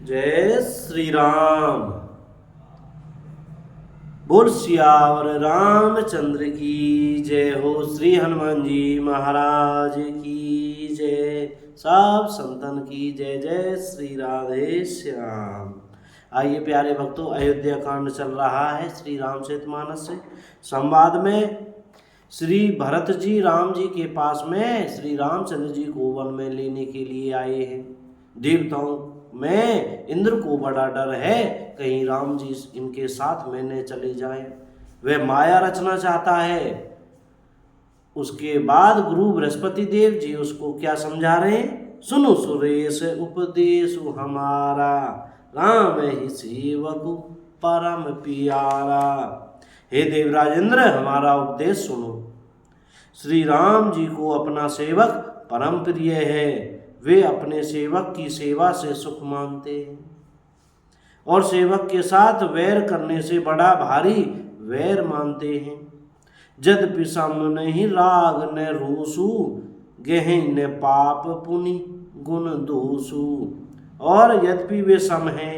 जय श्री राम। बोल सियावर रामचंद्र की जय हो। श्री हनुमान जी महाराज की जय। सब संतन की जय। जय श्री राधे श्याम। आइए प्यारे भक्तों, अयोध्या कांड चल रहा है श्री रामचरितमानस से। संवाद में श्री भरत जी राम जी के पास में श्री रामचंद्र जी को वन में लेने के लिए आए हैं। देवताओं में इंद्र को बड़ा डर है, कहीं राम जी इनके साथ में न चले जाएं। वह माया रचना चाहता है। उसके बाद गुरु बृहस्पति देव जी उसको क्या समझा रहे हैं? सुनो सुरेश उपदेश हमारा, राम ही सेवक परम प्यारा। हे देवराज इंद्र, हमारा उपदेश सुनो। श्री राम जी को अपना सेवक परम प्रिय है। वे अपने सेवक की सेवा से सुख मानते हैं और सेवक के साथ वैर करने से बड़ा भारी वैर मानते हैं। यद्यपि सम नहीं राग न रोसु, गहन न पाप पुनि गुण दोषु। और यद्यपि वे सम हैं,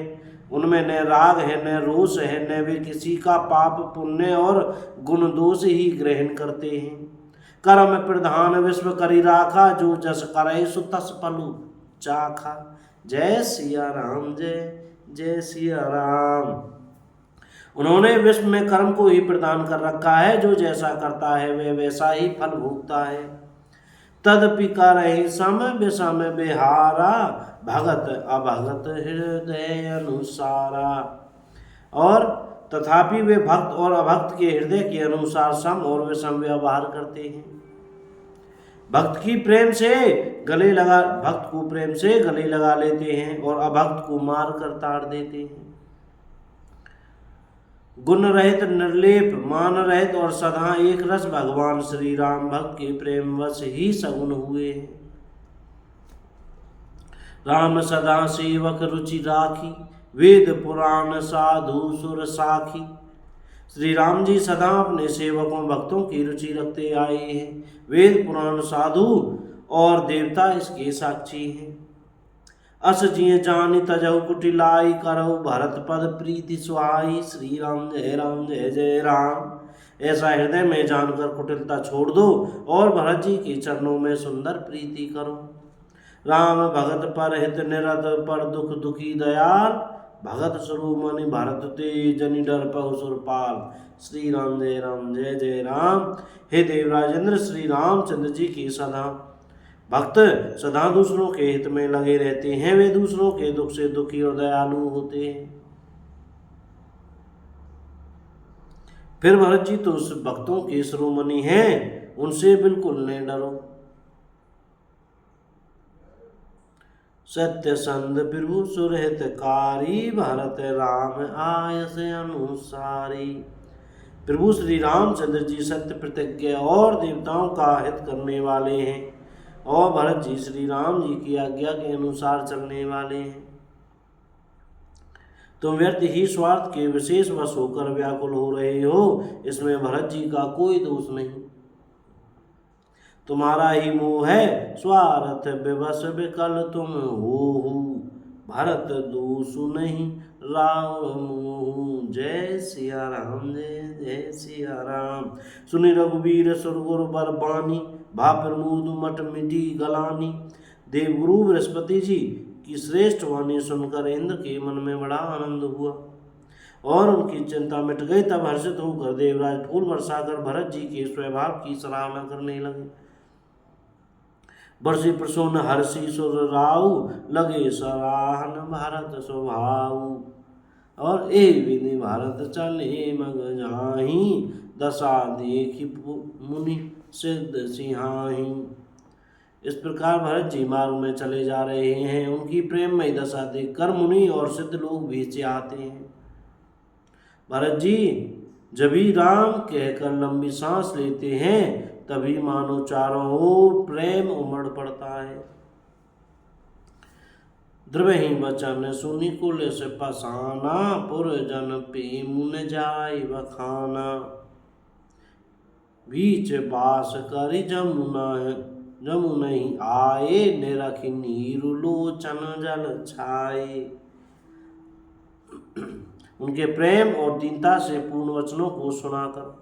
उनमें न राग है न रोष है, न वे किसी का पाप पुण्य और गुण दोष ही ग्रहण करते हैं। कर्म प्रधान विश्व करी राखा, जो जस करे सो तस पलु चाखा। जय सिया राम। जय जय सिया राम। उन्होंने विश्व में कर्म को ही प्रदान कर रखा है। जो जैसा करता है वह वैसा ही फल भोगता है। तदपि करहि सम विषम बिहारा, भगत अभगत हृदय अनुसारा। और तथापि वे भक्त और अभक्त के हृदय के अनुसार सम और विषम व्यवहार करते हैं। भक्त को प्रेम से गले लगा लेते हैं और अभक्त को मार कर ताड़ देते हैं। गुण रहित, निर्लेप, मान रहित और सदा एक रस भगवान श्री राम भक्त के प्रेम वश ही सगुन हुए हैं। राम सदा सेवक रुचि राखी, वेद पुराण साधु सुर साखी। श्री राम जी सदा अपने सेवकों भक्तों की रुचि रखते आए हैं। वेद पुराण साधु और देवता इसके साक्षी हैं। अस जिय जानि तजहु कुटिलाई, करहु भरत पद प्रीति सुहाई। श्री राम जय जय राम। ऐसा हृदय में जानकर कुटिलता छोड़ दो और भरत जी के चरणों में सुंदर प्रीति करो। राम भगत पर हित निरत, पर दुख दुखी दयाल। भगत शिरोमणि भरत ते, जनि डर पहु सुरपाल। श्री राम जय जय राम। हे देवराज इंद्र, श्री रामचंद्र जी की सदा भक्त सदा दूसरों के हित में लगे रहते हैं। वे दूसरों के दुख से दुखी और दयालु होते हैं। फिर भरत जी तो उस भक्तों के शिरोमणि हैं, उनसे बिल्कुल नहीं डरो। सत्य संध प्रभु सुरहितकारी, भरत राम आयस अनुसारी। प्रभु श्री रामचंद्र जी सत्य प्रतिज्ञ और देवताओं का हित करने वाले हैं और भरत जी श्री राम जी की आज्ञा के अनुसार चलने वाले हैं। तुम व्यर्थ ही स्वार्थ के विशेष वश होकर व्याकुल हो रहे हो, इसमें भरत जी का कोई दोष नहीं। तुम्हारा ही मोह है, स्वार्थ विवश विकल तुम हो। भरत दोष नहीं राम मोह। जय सिया राम। जय जय सिया राम। सुनि रघुवीर सुरगुर बर बानी, भा प्रमोद मट मिटी गलानी। देवगुरु बृहस्पति जी की श्रेष्ठ वाणी सुनकर इंद्र के मन में बड़ा आनंद हुआ और उनकी चिंता मिट गई। तब हर्षित होकर देवराज फूल बरसाकर भरत जी के स्वभाव की सराहना करने लगे। बरसी प्रसन्न हर्षि सुर राउ, लगे सराहन भरत स्वभाव। और ए विधि भारत चले मग जाही, दशा देखी मुनि सिद्ध सिंहाही। इस प्रकार भरत जी मार्ग में चले जा रहे हैं। उनकी प्रेममयी दशा देखकर मुनि और सिद्ध लोग भी चाहते हैं। भरत जी जब ही राम कहकर लंबी सांस लेते हैं, तभी मानो चारों ओर प्रेम उमड़ पड़ता है। द्रवहि वचन सुनि कुल से पसाना, पुर जन पे मुन जाय बखाना। बीच बास करि जमुनहि आए, निरखि नीरु लोचन जल छाए। उनके प्रेम और दीनता से पूर्ण वचनों को सुनाकर,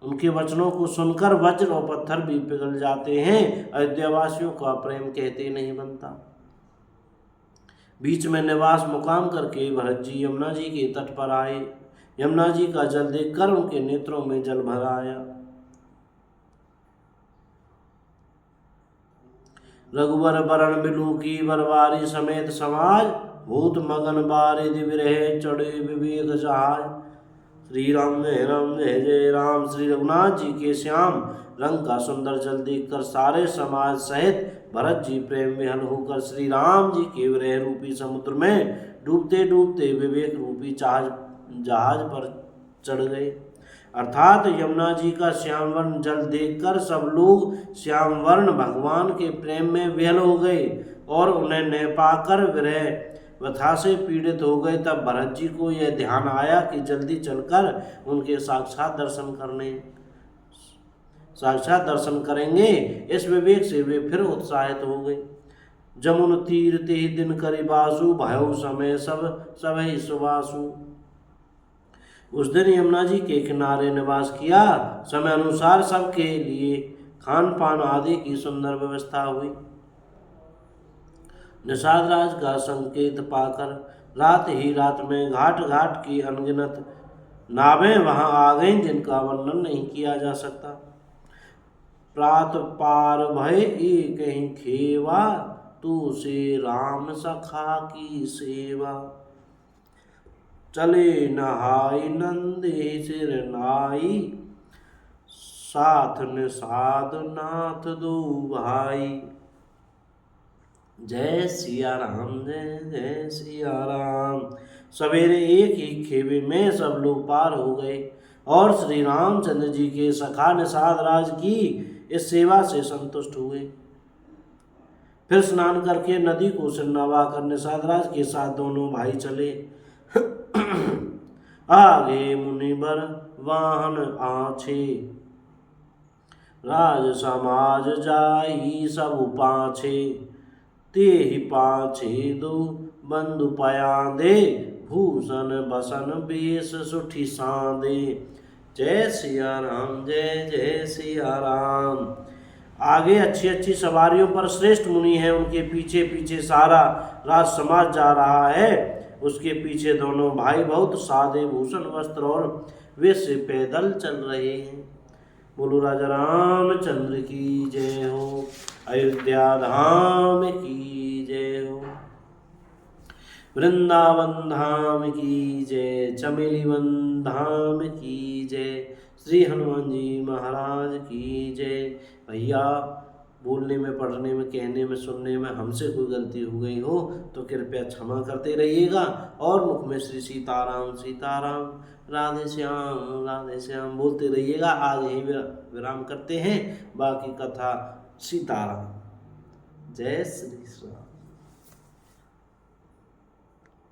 उनके वचनों को सुनकर वज्र और पत्थर भी पिघल जाते हैं। अयोध्यावासियों का प्रेम कहते नहीं बनता। बीच में निवास मुकाम करके भरत जी यमुना जी के तट पर आए। यमुना जी का जल देखकर उनके नेत्रों में जल भर आया। रघुवर बरण बिलू की बरबारी समेत समाज, भूत मगन बारिधि विरह चढ़े विवेक जहाज। श्री राम जय जय राम। श्री रघुनाथ जी के श्याम रंग का सुंदर जल देखकर सारे समाज सहित भरत जी प्रेम विहल होकर श्री राम जी के विरह रूपी समुद्र में डूबते डूबते विवेक रूपी जहाज पर चढ़ गए। अर्थात यमुना जी का श्याम वर्ण जल देखकर सब लोग श्याम वर्ण भगवान के प्रेम में विहल हो गए और उन्हें न पाकर विरह व्यथा से पीड़ित हो गए। तब भरत जी को यह ध्यान आया कि जल्दी चलकर उनके साक्षात दर्शन करेंगे। इस विवेक से वे फिर उत्साहित हो गए। जमुन तीर ते दिन करि बासु, भयो समय सब ही सुबासु। उस दिन यमुना जी के किनारे निवास किया। समय अनुसार सबके लिए खान पान आदि की सुंदर व्यवस्था हुई। निषाद राज का संकेत पाकर रात ही रात में घाट घाट की अनगिनत नावें वहां आ गईं, जिनका वर्णन नहीं किया जा सकता। प्रात पार भय एक ही खेवा, तू से राम सखा की सेवा। चले नहाई नंदे सिर नाई, साथ निषाद नाथ दो भाई। जय सिया राम जय जय सिया राम। सवेरे एक ही खेवे में सब लोग पार हो गए और श्री रामचंद्र जी के सखा निषाद राज की इस सेवा से संतुष्ट हुए। फिर स्नान करके नदी को सिरनवा कर निषाद राज के साथ दोनों भाई चले। आगे मुनिवर वाहन आछे, राज समाज जाई सब पाछे। ते ही पाछे दो बंधु पयांदे, भूषण बसन बेश सुठी सांदे। जय सिया राम जय जय सिया राम। आगे अच्छी अच्छी सवारियों पर श्रेष्ठ मुनि हैं, उनके पीछे पीछे सारा राज समाज जा रहा है। उसके पीछे दोनों भाई बहुत सादे भूषण वस्त्र और वे से पैदल चल रहे हैं। बोलो राजा रामचंद्र की जय हो। अयोध्या धाम की जय हो। वृंदावन धाम की जय। चमेली वन धाम की जय। श्री हनुमान जी महाराज की जय। भैया बोलने में, पढ़ने में, कहने में, सुनने में हमसे कोई गलती हो गई हो तो कृपया क्षमा करते रहिएगा और मुख में श्री सीताराम सीताराम, राधे श्याम बोलते रहिएगा। आज यही विराम करते हैं, बाकी कथा सीताराम। जय श्री राम।